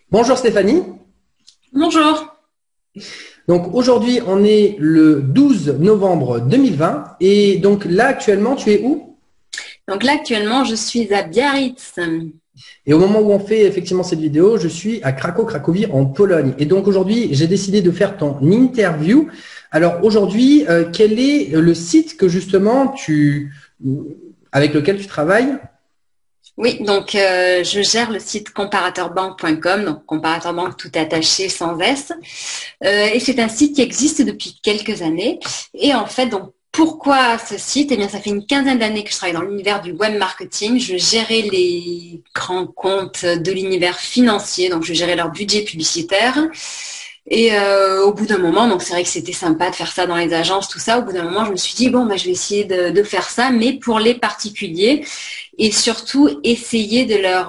Bonjour Stéphanie. Bonjour. Donc aujourd'hui, on est le 12 novembre 2020 et donc là actuellement, tu es où? Donc là actuellement, je suis à Biarritz. Et au moment où on fait effectivement cette vidéo, je suis à Cracovie en Pologne. Et donc aujourd'hui, j'ai décidé de faire ton interview. Alors aujourd'hui, quel est le site que justement avec lequel tu travailles? Oui, donc je gère le site comparateurbanque.com, donc comparateurbanque tout attaché sans S. Et c'est un site qui existe depuis quelques années. Et en fait, donc pourquoi ce site? Eh bien, ça fait une quinzaine d'années que je travaille dans l'univers du web marketing. Je gérais les grands comptes de l'univers financier, donc je gérais leur budget publicitaire. Et au bout d'un moment, donc c'est vrai que c'était sympa de faire ça dans les agences, tout ça. Au bout d'un moment, je me suis dit, bon, je vais essayer de faire ça, mais pour les particuliers. Et surtout, essayer de leur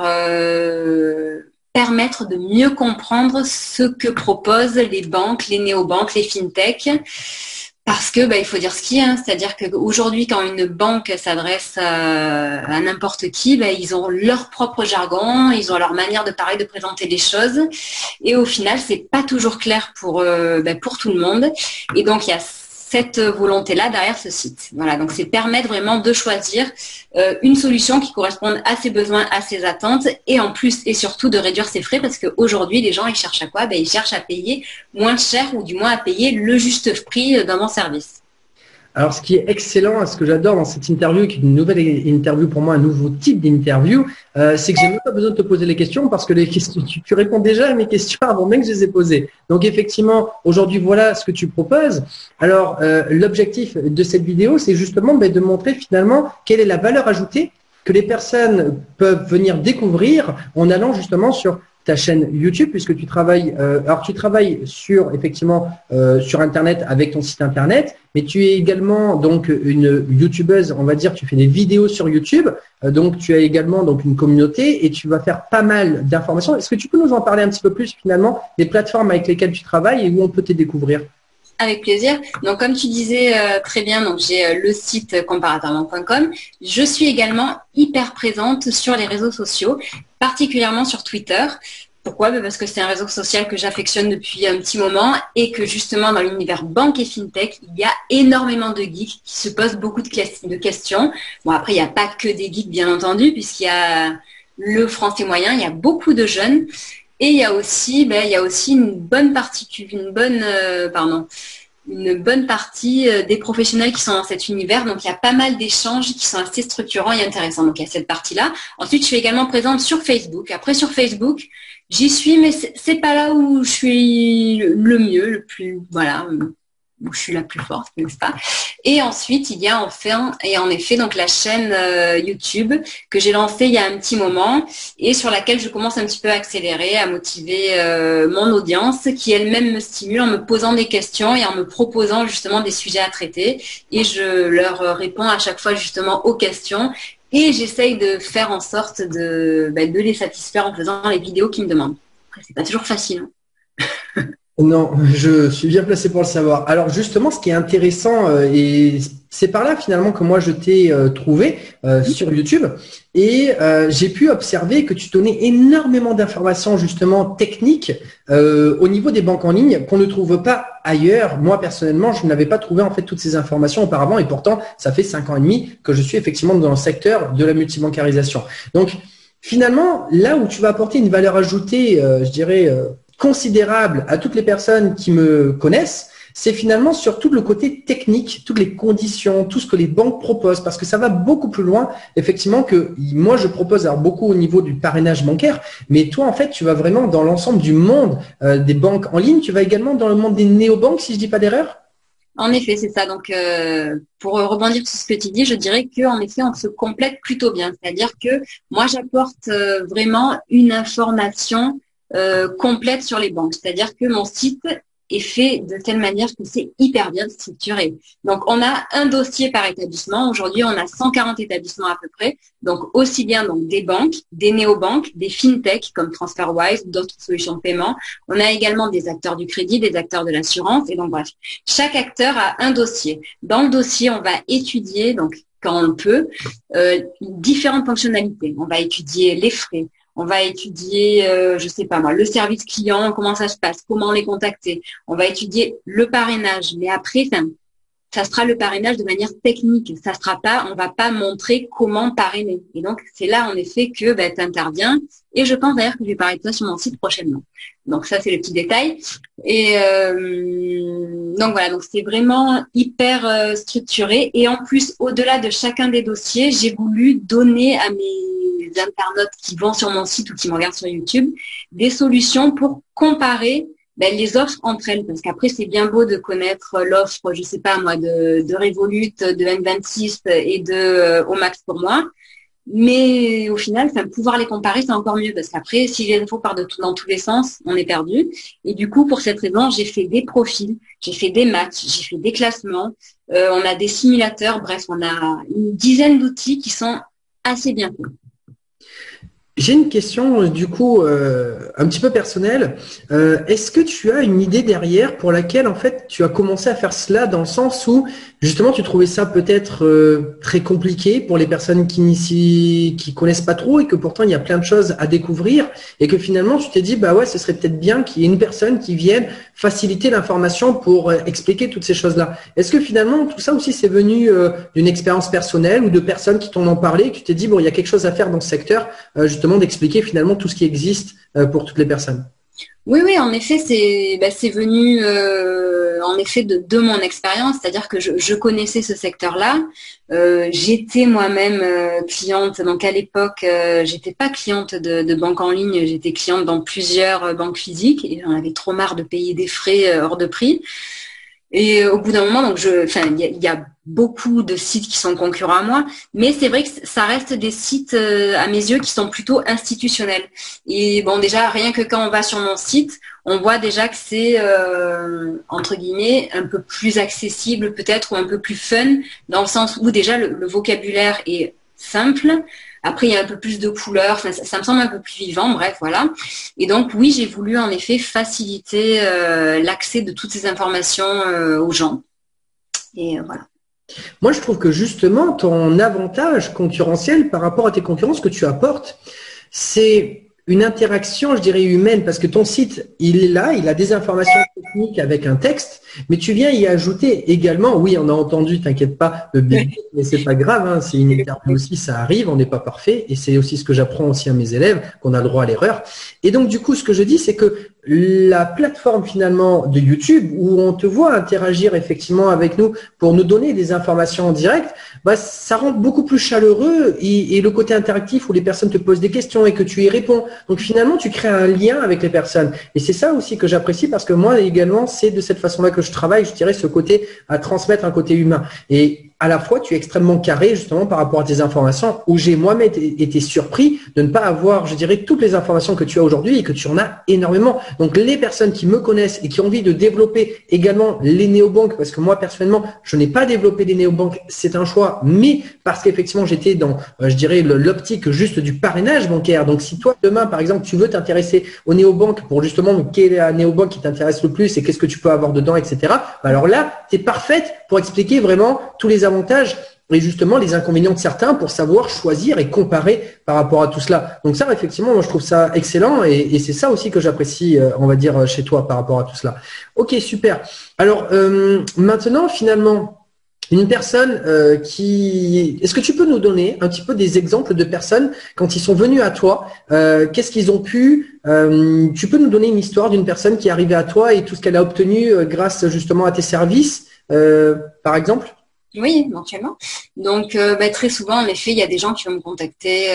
permettre de mieux comprendre ce que proposent les banques, les néobanques, les fintechs. Parce que il faut dire ce qu'il y a, c'est-à-dire qu'aujourd'hui, quand une banque s'adresse à n'importe qui, ils ont leur propre jargon, ils ont leur manière de parler, de présenter les choses, et au final, c'est pas toujours clair pour tout le monde. Et donc, il y a cette volonté-là derrière ce site. Voilà, donc c'est permettre vraiment de choisir une solution qui corresponde à ses besoins, à ses attentes, et en plus et surtout de réduire ses frais, parce qu'aujourd'hui, les gens, ils cherchent à quoi? Ils cherchent à payer moins cher, ou du moins à payer le juste prix dans mon service. Alors, ce qui est excellent, ce que j'adore dans cette interview, qui est une nouvelle interview pour moi, un nouveau type d'interview, c'est que j'ai même pas besoin de te poser les questions parce que les questions, tu réponds déjà à mes questions avant même que je les ai posées. Donc, effectivement, aujourd'hui, voilà ce que tu proposes. Alors, l'objectif de cette vidéo, c'est justement de montrer finalement quelle est la valeur ajoutée que les personnes peuvent venir découvrir en allant justement sur ta chaîne YouTube, puisque tu travailles, tu travailles sur effectivement sur Internet avec ton site Internet, mais tu es également donc une YouTubeuse, on va dire, tu fais des vidéos sur YouTube, donc tu as également donc une communauté et tu vas faire pas mal d'informations. Est-ce que tu peux nous en parler un petit peu plus finalement des plateformes avec lesquelles tu travailles et où on peut te découvrir? Avec plaisir. Donc, comme tu disais très bien, donc j'ai le site comparateurbanque.com. Je suis également hyper présente sur les réseaux sociaux, particulièrement sur Twitter. Pourquoi? Parce que c'est un réseau social que j'affectionne depuis un petit moment et que justement dans l'univers banque et fintech, il y a énormément de geeks qui se posent beaucoup de questions. Bon, après, il n'y a pas que des geeks, bien entendu, puisqu'il y a le français moyen, il y a beaucoup de jeunes. Et il y a aussi une bonne partie des professionnels qui sont dans cet univers. Donc, il y a pas mal d'échanges qui sont assez structurants et intéressants. Donc, il y a cette partie-là. Ensuite, je suis également présente sur Facebook. Après, sur Facebook, j'y suis, mais c'est pas là où je suis le mieux, le plus, voilà, où je suis la plus forte, n'est-ce pas? Et ensuite, il y a en effet donc la chaîne YouTube que j'ai lancée il y a un petit moment et sur laquelle je commence un petit peu à accélérer, à motiver mon audience qui elle-même me stimule en me posant des questions et en me proposant justement des sujets à traiter. Et je leur réponds à chaque fois justement aux questions et j'essaye de faire en sorte de les satisfaire en faisant les vidéos qu'ils me demandent. Après, c'est pas toujours facile, hein. Non, je suis bien placé pour le savoir. Alors justement, ce qui est intéressant, et c'est par là finalement que moi je t'ai trouvé sur YouTube, et j'ai pu observer que tu donnais énormément d'informations justement techniques au niveau des banques en ligne qu'on ne trouve pas ailleurs. Moi personnellement, je n'avais pas trouvé en fait toutes ces informations auparavant, et pourtant ça fait 5 ans et demi que je suis effectivement dans le secteur de la multibancarisation. Donc finalement, là où tu vas apporter une valeur ajoutée, je dirais considérable à toutes les personnes qui me connaissent, c'est finalement sur tout le côté technique, toutes les conditions, tout ce que les banques proposent, parce que ça va beaucoup plus loin, effectivement, que moi, je propose alors beaucoup au niveau du parrainage bancaire, mais toi, en fait, tu vas vraiment dans l'ensemble du monde des banques en ligne, tu vas également dans le monde des néobanques, si je dis pas d'erreur? En effet, c'est ça. Donc, pour rebondir sur ce que tu dis, je dirais qu'en effet, on se complète plutôt bien. C'est-à-dire que moi, j'apporte vraiment une information complète sur les banques. C'est-à-dire que mon site est fait de telle manière que c'est hyper bien structuré. Donc, on a un dossier par établissement. Aujourd'hui, on a 140 établissements à peu près. Donc, aussi bien donc des banques, des néobanques, des fintechs comme TransferWise, d'autres solutions de paiement. On a également des acteurs du crédit, des acteurs de l'assurance. Et donc, bref, chaque acteur a un dossier. Dans le dossier, on va étudier, donc quand on le peut, différentes fonctionnalités. On va étudier les frais. On va étudier, je sais pas moi, le service client, comment ça se passe, comment les contacter. On va étudier le parrainage. Mais après, ça sera le parrainage de manière technique. Ça sera pas, on va pas montrer comment parrainer. Et donc, c'est là, en effet, que tu interviens. Et je pense d'ailleurs que je vais parler de ça sur mon site prochainement. Donc, ça, c'est le petit détail. Et donc, voilà. Donc, c'est vraiment hyper structuré. Et en plus, au-delà de chacun des dossiers, j'ai voulu donner à mes internautes qui vont sur mon site ou qui me regardent sur YouTube des solutions pour comparer les offres entre elles, parce qu'après c'est bien beau de connaître l'offre, je sais pas moi, de Revolut, de N26 et de Au Max pour moi, mais au final, pouvoir les comparer, c'est encore mieux, parce qu'après, si les infos partent dans tous les sens, on est perdu. Et du coup, pour cette raison, j'ai fait des profils, j'ai fait des matchs, j'ai fait des classements, on a des simulateurs, bref, on a une dizaine d'outils qui sont assez bien faits. J'ai une question du coup un petit peu personnelle. Est-ce que tu as une idée derrière pour laquelle en fait tu as commencé à faire cela, dans le sens où justement tu trouvais ça peut-être très compliqué pour les personnes qui connaissent pas trop, et que pourtant il y a plein de choses à découvrir, et que finalement tu t'es dit bah ouais, ce serait peut-être bien qu'il y ait une personne qui vienne faciliter l'information pour expliquer toutes ces choses-là. Est-ce que finalement tout ça aussi c'est venu d'une expérience personnelle ou de personnes qui t'en ont parlé et que tu t'es dit bon, il y a quelque chose à faire dans ce secteur justement d'expliquer finalement tout ce qui existe pour toutes les personnes? Oui, en effet, c'est venu en effet de mon expérience, c'est-à-dire que je connaissais ce secteur-là. J'étais moi-même cliente, donc à l'époque, j'étais pas cliente de banque en ligne, j'étais cliente dans plusieurs banques physiques et j'en avais trop marre de payer des frais hors de prix. Et au bout d'un moment, donc il y a beaucoup de sites qui sont concurrents à moi, mais c'est vrai que ça reste des sites à mes yeux qui sont plutôt institutionnels. Et bon, déjà rien que quand on va sur mon site, on voit déjà que c'est entre guillemets un peu plus accessible peut-être, ou un peu plus fun, dans le sens où déjà le vocabulaire est simple. Après, il y a un peu plus de couleurs, ça me semble un peu plus vivant, bref, voilà. Et donc, oui, j'ai voulu en effet faciliter l'accès de toutes ces informations aux gens. Et voilà. Moi, je trouve que justement, ton avantage concurrentiel par rapport à tes concurrents, ce que tu apportes, c'est une interaction, je dirais, humaine, parce que ton site, il est là, il a des informations techniques avec un texte, mais tu viens y ajouter également, oui, on a entendu, t'inquiète pas, le big, mais c'est pas grave, hein, c'est une interview aussi, ça arrive, on n'est pas parfait, et c'est aussi ce que j'apprends aussi à mes élèves, qu'on a le droit à l'erreur. Et donc, du coup, ce que je dis, c'est que la plateforme finalement de YouTube, où on te voit interagir effectivement avec nous pour nous donner des informations en direct, bah, ça rend beaucoup plus chaleureux, et le côté interactif où les personnes te posent des questions et que tu y réponds. Donc finalement, tu crées un lien avec les personnes. Et c'est ça aussi que j'apprécie, parce que moi également, c'est de cette façon-là que je travaille, je dirais, ce côté à transmettre un côté humain. Et à la fois, tu es extrêmement carré justement par rapport à tes informations, où j'ai moi-même été surpris de ne pas avoir, je dirais, toutes les informations que tu as aujourd'hui, et que tu en as énormément. Donc les personnes qui me connaissent et qui ont envie de développer également les néobanques, parce que moi personnellement, je n'ai pas développé des néobanques, c'est un choix, mais parce qu'effectivement j'étais dans, je dirais, l'optique juste du parrainage bancaire. Donc si toi demain, par exemple, tu veux t'intéresser aux néobanques pour justement quelle est la néobanque qui t'intéresse le plus et qu'est-ce que tu peux avoir dedans, etc. Alors là, tu es parfaite pour expliquer vraiment tous les avantages et justement les inconvénients de certains, pour savoir choisir et comparer par rapport à tout cela. Donc ça, effectivement, moi je trouve ça excellent, et c'est ça aussi que j'apprécie, on va dire, chez toi par rapport à tout cela. Ok, super. Alors maintenant, finalement, une personne est-ce que tu peux nous donner un petit peu des exemples de personnes quand ils sont venus à toi, qu'est-ce qu'ils ont pu, tu peux nous donner une histoire d'une personne qui est arrivée à toi et tout ce qu'elle a obtenu grâce justement à tes services, par exemple? Oui, éventuellement. Donc, très souvent, en effet, il y a des gens qui vont me contacter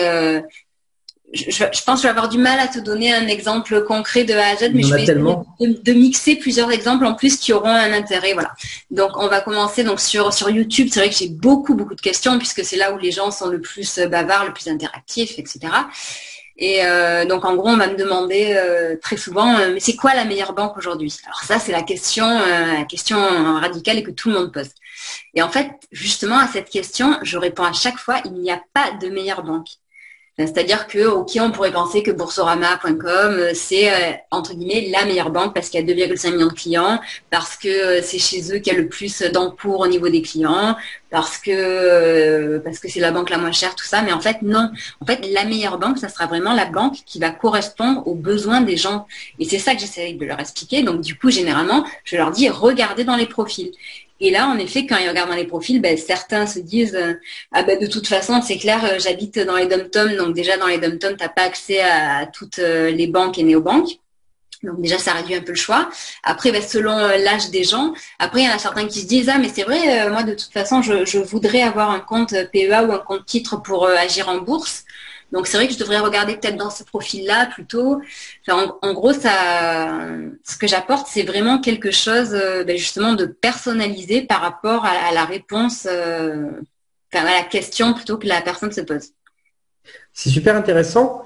je pense que je vais avoir du mal à te donner un exemple concret de A à Z, mais je vais essayer de mixer plusieurs exemples en plus qui auront un intérêt. Voilà. Donc, on va commencer donc sur YouTube. C'est vrai que j'ai beaucoup de questions puisque c'est là où les gens sont le plus bavards, le plus interactifs, etc. Et donc, en gros, on va me demander très souvent, mais c'est quoi la meilleure banque aujourd'hui? Alors ça, c'est la question radicale et que tout le monde pose. Et en fait, justement, à cette question, je réponds à chaque fois, il n'y a pas de meilleure banque. C'est-à-dire que, ok, on pourrait penser que Boursorama.com, c'est, entre guillemets, la meilleure banque parce qu'il y a 2,5 millions de clients, parce que c'est chez eux qu'il y a le plus d'encours au niveau des clients, parce que c'est la banque la moins chère, tout ça. Mais en fait, non. En fait, la meilleure banque, ça sera vraiment la banque qui va correspondre aux besoins des gens. Et c'est ça que j'essaie de leur expliquer. Donc, du coup, généralement, je leur dis, regardez dans les profils. Et là, en effet, quand ils regardent dans les profils, certains se disent de toute façon, c'est clair, j'habite dans les dom-toms, donc déjà dans les dom-toms, t'as pas accès à toutes les banques et néobanques. Donc déjà, ça réduit un peu le choix. Après, selon l'âge des gens, après, il y en a certains qui se disent mais c'est vrai, moi de toute façon, je voudrais avoir un compte PEA ou un compte titre pour agir en bourse. Donc, c'est vrai que je devrais regarder peut-être dans ce profil-là plutôt. Enfin, en gros, ce que j'apporte, c'est vraiment quelque chose justement de personnalisé par rapport à la réponse, à la question plutôt que la personne se pose. C'est super intéressant.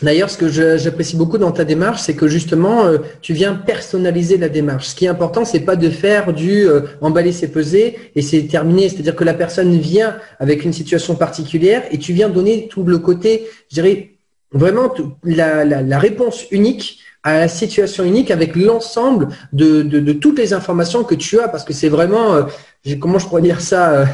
D'ailleurs, ce que j'apprécie beaucoup dans ta démarche, c'est que justement, tu viens personnaliser la démarche. Ce qui est important, c'est pas de faire du emballer, c'est peser et c'est terminé. C'est-à-dire que la personne vient avec une situation particulière et tu viens donner tout le côté, je dirais, vraiment la réponse unique à la situation unique avec l'ensemble de toutes les informations que tu as, parce que c'est vraiment, comment je pourrais dire ça,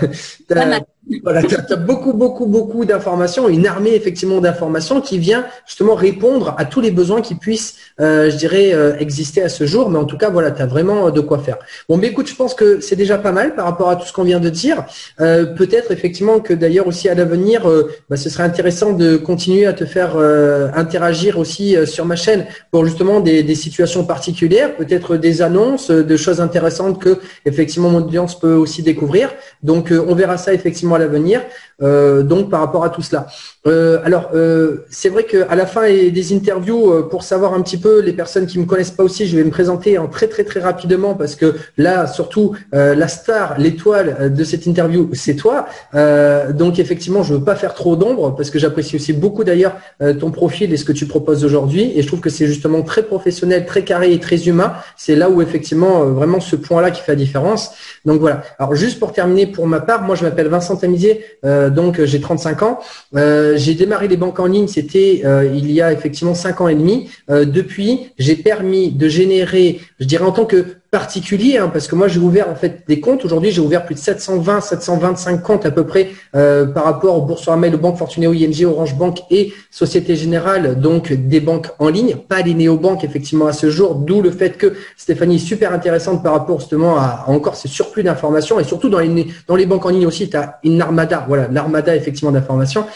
voilà, tu as beaucoup d'informations, une armée effectivement d'informations qui vient justement répondre à tous les besoins qui puissent, je dirais, exister à ce jour. Mais en tout cas, voilà, tu as vraiment de quoi faire. Bon, mais écoute, je pense que c'est déjà pas mal par rapport à tout ce qu'on vient de dire. Peut-être effectivement que d'ailleurs aussi à l'avenir, ce serait intéressant de continuer à te faire interagir aussi sur ma chaîne pour justement des situations particulières, peut-être des annonces, de choses intéressantes que effectivement mon audience peut aussi découvrir. Donc, on verra ça effectivement à l'avenir. Donc, par rapport à tout cela. C'est vrai qu'à la fin des interviews, pour savoir un petit peu les personnes qui me connaissent pas aussi, je vais me présenter en très rapidement parce que là, surtout, la star, l'étoile de cette interview, c'est toi. Donc, effectivement, je veux pas faire trop d'ombre parce que j'apprécie aussi beaucoup d'ailleurs ton profil et ce que tu proposes aujourd'hui. Et je trouve que c'est justement très professionnel, très carré et très humain. C'est là où effectivement, vraiment ce point-là qui fait la différence. Donc voilà. Alors, juste pour terminer pour ma part, moi, je m'appelle Vincent Tamizier. Donc, j'ai 35 ans. J'ai démarré les banques en ligne, c'était il y a effectivement 5 ans et demi. Depuis, j'ai permis de générer, je dirais en tant que particulier, parce que moi j'ai ouvert en fait des comptes. Aujourd'hui, j'ai ouvert plus de 725 comptes à peu près par rapport aux Boursorama, aux banques Fortunéo, ING, Orange Bank et Société Générale, donc des banques en ligne, pas les néobanques effectivement à ce jour, d'où le fait que Stéphanie est super intéressante par rapport justement à encore ces surplus d'informations et surtout dans les banques en ligne aussi, tu as une armada, voilà, l'armada effectivement d'informations.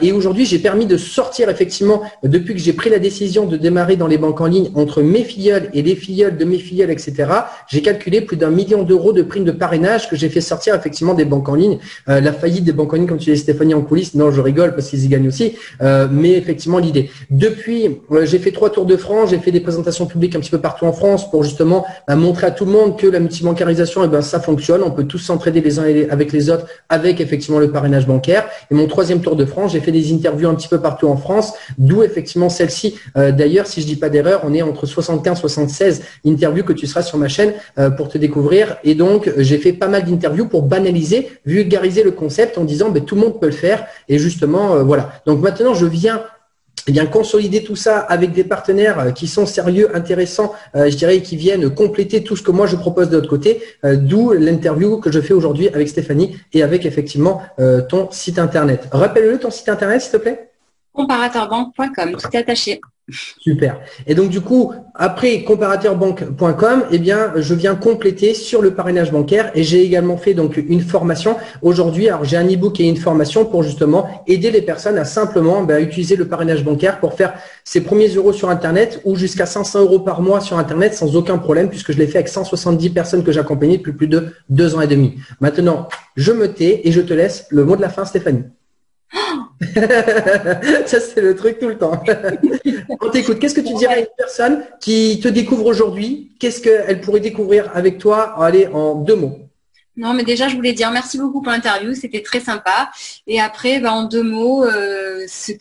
Et aujourd'hui, j'ai permis de sortir effectivement, depuis que j'ai pris la décision de démarrer dans les banques en ligne entre mes filleuls et les filleuls de mes filleuls, etc. J'ai calculé plus d'1 million d'euros de primes de parrainage que j'ai fait sortir effectivement des banques en ligne. La faillite des banques en ligne, comme tu dis Stéphanie en coulisses, non, je rigole parce qu'ils y gagnent aussi. Mais effectivement, l'idée. Depuis, j'ai fait 3 tours de France, j'ai fait des présentations publiques un petit peu partout en France pour justement montrer à tout le monde que la multibancarisation, ça fonctionne. On peut tous s'entraider les uns avec les autres avec effectivement le parrainage bancaire. Et mon 3e tour de France, j'ai fait des interviews un petit peu partout en France, d'où effectivement celle-ci. D'ailleurs, si je dis pas d'erreur, on est entre 75-76 interviews que tu seras sur ma chaîne pour te découvrir. Et donc, j'ai fait pas mal d'interviews pour banaliser, vulgariser le concept en disant tout le monde peut le faire. Et justement, voilà. Donc maintenant, je viens consolider tout ça avec des partenaires qui sont sérieux, intéressants, je dirais, qui viennent compléter tout ce que moi je propose de l'autre côté, d'où l'interview que je fais aujourd'hui avec Stéphanie et avec effectivement ton site internet. Rappelle-le ton site internet, s'il te plaît. Comparateurbanque.com, tout est attaché. Super. Et donc, du coup, après comparateurbanque.com, je viens compléter sur le parrainage bancaire et j'ai également fait donc une formation aujourd'hui. Alors, j'ai un e-book et une formation pour justement aider les personnes à simplement utiliser le parrainage bancaire pour faire ses premiers euros sur Internet ou jusqu'à 500 euros par mois sur Internet sans aucun problème puisque je l'ai fait avec 170 personnes que j'ai accompagnées depuis plus de 2 ans et demi. Maintenant, je me tais et je te laisse le mot de la fin, Stéphanie. Ça, c'est le truc tout le temps. On t'écoute. Qu'est-ce que tu dirais à une personne qui te découvre aujourd'hui? Qu'est-ce qu'elle pourrait découvrir avec toi? Allez, en 2 mots. Non, mais déjà, je voulais dire merci beaucoup pour l'interview, c'était très sympa. Et après, en 2 mots, ce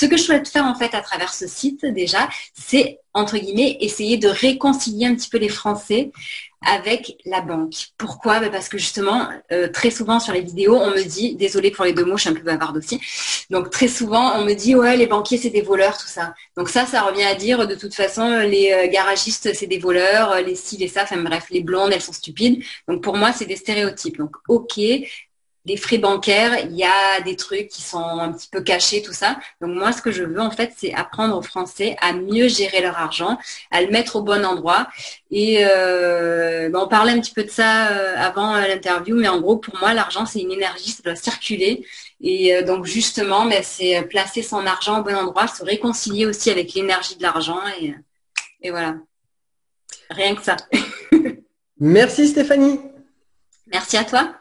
que je souhaite faire en fait à travers ce site déjà, c'est entre guillemets essayer de réconcilier un petit peu les Français avec la banque. Pourquoi? Parce que justement, très souvent sur les vidéos, on me dit, désolée pour les 2 mots, je suis un peu bavarde aussi. Donc très souvent, on me dit ouais, les banquiers c'est des voleurs, tout ça. Donc ça revient à dire de toute façon, les garagistes c'est des voleurs, les ci, les ça, enfin bref, les blondes elles sont stupides. Donc pour moi, c'est des stéréotypes. Donc ok. Les frais bancaires, il y a des trucs qui sont un petit peu cachés, tout ça. Donc moi, ce que je veux en fait, c'est apprendre aux Français à mieux gérer leur argent, à le mettre au bon endroit. Et on parlait un petit peu de ça avant l'interview, mais en gros, pour moi, l'argent, c'est une énergie, ça doit circuler. Et donc justement, c'est placer son argent au bon endroit, se réconcilier aussi avec l'énergie de l'argent. Et voilà, rien que ça. Merci Stéphanie. Merci à toi.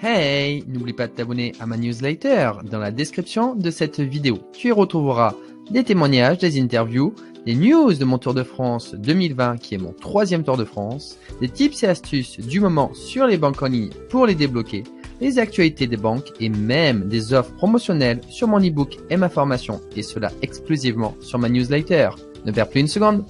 Hey, n'oublie pas de t'abonner à ma newsletter dans la description de cette vidéo. Tu y retrouveras des témoignages, des interviews, des news de mon Tour de France 2020 qui est mon 3e Tour de France, des tips et astuces du moment sur les banques en ligne pour les débloquer, les actualités des banques et même des offres promotionnelles sur mon e-book et ma formation et cela exclusivement sur ma newsletter. Ne perds plus une seconde.